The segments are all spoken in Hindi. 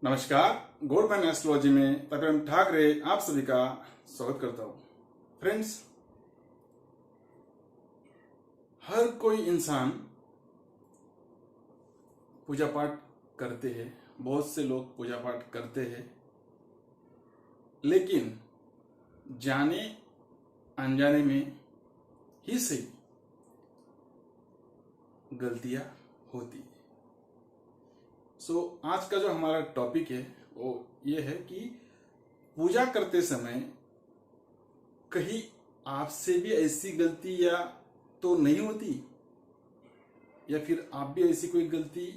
नमस्कार, गौरमैन एस्ट्रोलॉजी में तपेम ठाकरे आप सभी का स्वागत करता हूँ। फ्रेंड्स, हर कोई इंसान पूजा पाठ करते हैं, बहुत से लोग पूजा पाठ करते हैं, लेकिन जाने अनजाने में ही सही गलतियां होती है। आज का जो हमारा टॉपिक है वो ये है कि पूजा करते समय कहीं आपसे भी ऐसी गलती या तो नहीं होती, या फिर आप भी ऐसी कोई गलती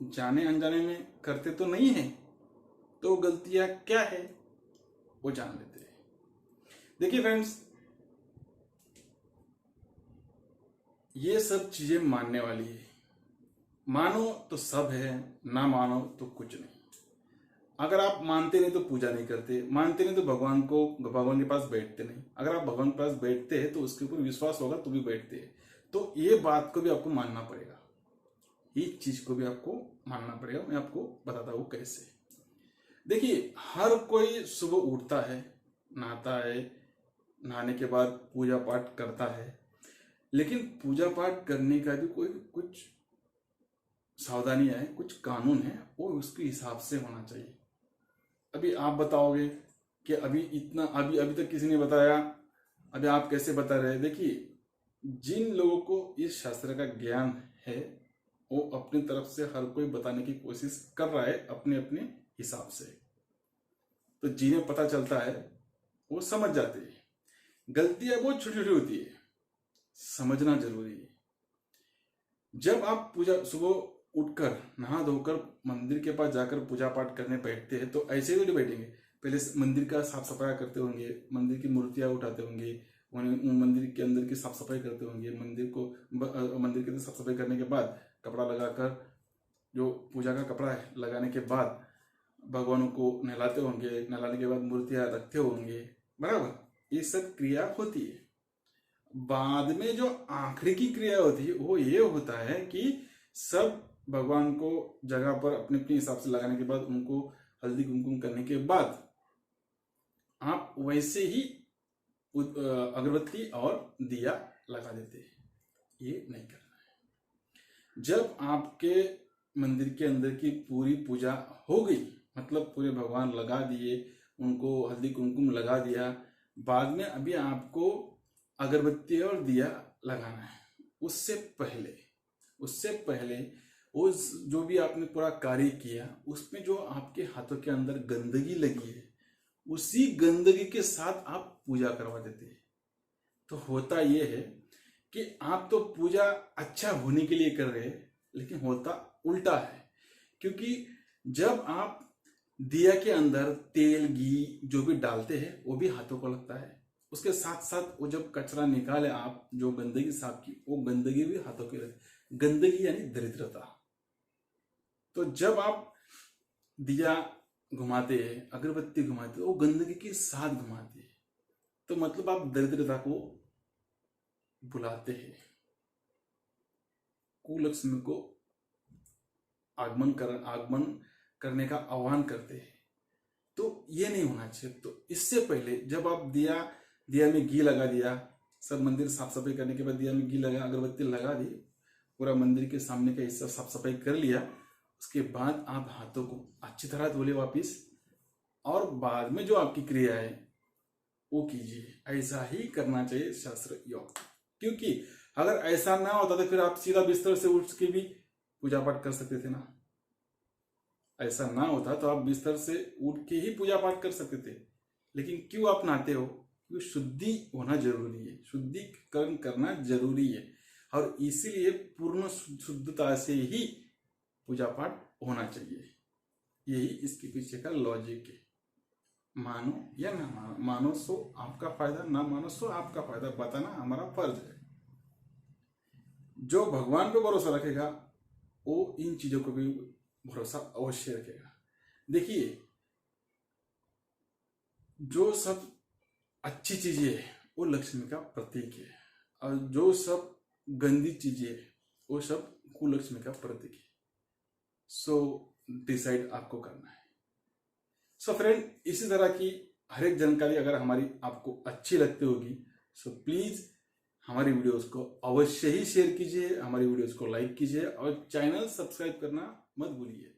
जाने अनजाने में करते तो नहीं है। तो गलतियां क्या है वो जान लेते हैं। देखिए फ्रेंड्स, ये सब चीजें मानने वाली है। मानो तो सब है, ना मानो तो कुछ नहीं। अगर आप मानते नहीं तो पूजा नहीं करते, मानते नहीं तो भगवान के पास बैठते नहीं। अगर आप भगवान के पास बैठते हैं तो उसके ऊपर विश्वास होगा तो भी बैठते हैं। तो ये बात को भी आपको मानना पड़ेगा, इस चीज को भी आपको मानना पड़ेगा। मैं आपको बताता हूं कैसे। देखिए, हर कोई सुबह उठता है, नहाता है, नहाने के बाद पूजा पाठ करता है, लेकिन पूजा पाठ करने का भी कोई कुछ सावधानियां है, कुछ कानून है, वो उसके हिसाब से होना चाहिए। अभी आप बताओगे कि अभी तक किसी ने बताया, अभी आप कैसे बता रहे हैं। देखिए, जिन लोगों को इस शास्त्र का ज्ञान है वो अपनी तरफ से हर कोई बताने की कोशिश कर रहा है अपने अपने हिसाब से। तो जिन्हें पता चलता है वो समझ जाते हैं। गलतियां बहुत छोटी छोटी होती है, समझना जरूरी है। जब आप पूजा सुबह उठकर नहा धोकर मंदिर के पास जाकर पूजा पाठ करने बैठते हैं तो ऐसे ही नहीं बैठेंगे। पहले मंदिर का साफ सफाई करते होंगे, मंदिर की मूर्तियां उठाते होंगे, मंदिर के अंदर की साफ सफाई करते होंगे। मंदिर के अंदर साफ सफाई करने के बाद कपड़ा लगाकर, जो पूजा का कपड़ा है लगाने के बाद भगवानों को नहलाते होंगे। नहलाने के बाद मूर्तियां रखते होंगे, बराबर। ये सब क्रिया होती है। बाद में जो आखिरी की क्रिया होती है वो ये होता है कि सब भगवान को जगह पर अपने अपने हिसाब से लगाने के बाद, उनको हल्दी कुमकुम करने के बाद आप वैसे ही अगरबत्ती और दिया लगा देते हैं। ये नहीं करना है। जब आपके मंदिर के अंदर की पूरी पूजा हो गई, मतलब पूरे भगवान लगा दिए, उनको हल्दी कुमकुम लगा दिया, बाद में अभी आपको अगरबत्ती और दिया लगाना है। उससे पहले उस जो भी आपने पूरा कार्य किया उसमें जो आपके हाथों के अंदर गंदगी लगी है, उसी गंदगी के साथ आप पूजा करवा देते हैं। तो होता यह है कि आप तो पूजा अच्छा होने के लिए कर रहे हैं, लेकिन होता उल्टा है। क्योंकि जब आप दिया के अंदर तेल घी जो भी डालते हैं वो भी हाथों को लगता है। उसके साथ साथ वो जब कचरा निकाले आप, जो गंदगी साफ की, वो गंदगी भी हाथों के लगती। गंदगी यानी दरिद्रता। तो जब आप दिया घुमाते हैं, अगरबत्ती घुमाते हैं, वो गंदगी के साथ घुमाते हैं, तो मतलब आप दरिद्रता को बुलाते हैं, कुलक्ष्मी को आगमन करने का आह्वान करते हैं। तो ये नहीं होना चाहिए। तो इससे पहले जब आप दिया में घी लगा दिया, सब मंदिर साफ सफाई करने के बाद दिया में घी लगा, अगरबत्ती लगा दी, पूरा मंदिर के सामने का हिस्सा साफ सफाई कर लिया, उसके बाद आप हाथों को अच्छी तरह धो ले वापिस, और बाद में जो आपकी क्रिया है वो कीजिए। ऐसा ही करना चाहिए शास्त्र योग। क्योंकि अगर ऐसा ना होता तो फिर आप सीधा बिस्तर से उठ के भी पूजा पाठ कर सकते थे ना। ऐसा ना होता तो आप बिस्तर से उठ के ही पूजा पाठ कर सकते थे। लेकिन क्यों आप नहाते हो? क्योंकि शुद्धि होना जरूरी है, शुद्धिकरण करना जरूरी है, और इसीलिए पूर्ण शुद्धता से ही पूजा पाठ होना चाहिए। यही इसके पीछे का लॉजिक है। मानो या ना मानो, मानो सो आपका फायदा, ना मानो सो आपका फायदा, बताना हमारा फर्ज है। जो भगवान पे भरोसा रखेगा वो इन चीजों को भी भरोसा अवश्य रखेगा। देखिए, जो सब अच्छी चीजें है वो लक्ष्मी का प्रतीक है, और जो सब गंदी चीजें है वो सब कुलक्ष्मी का प्रतीक है। डिसाइड आपको करना है। सो फ्रेंड, इसी तरह की हर एक जानकारी अगर हमारी आपको अच्छी लगती होगी, सो प्लीज हमारी वीडियोस को अवश्य ही शेयर कीजिए, हमारी वीडियोस को लाइक कीजिए और चैनल सब्सक्राइब करना मत भूलिए।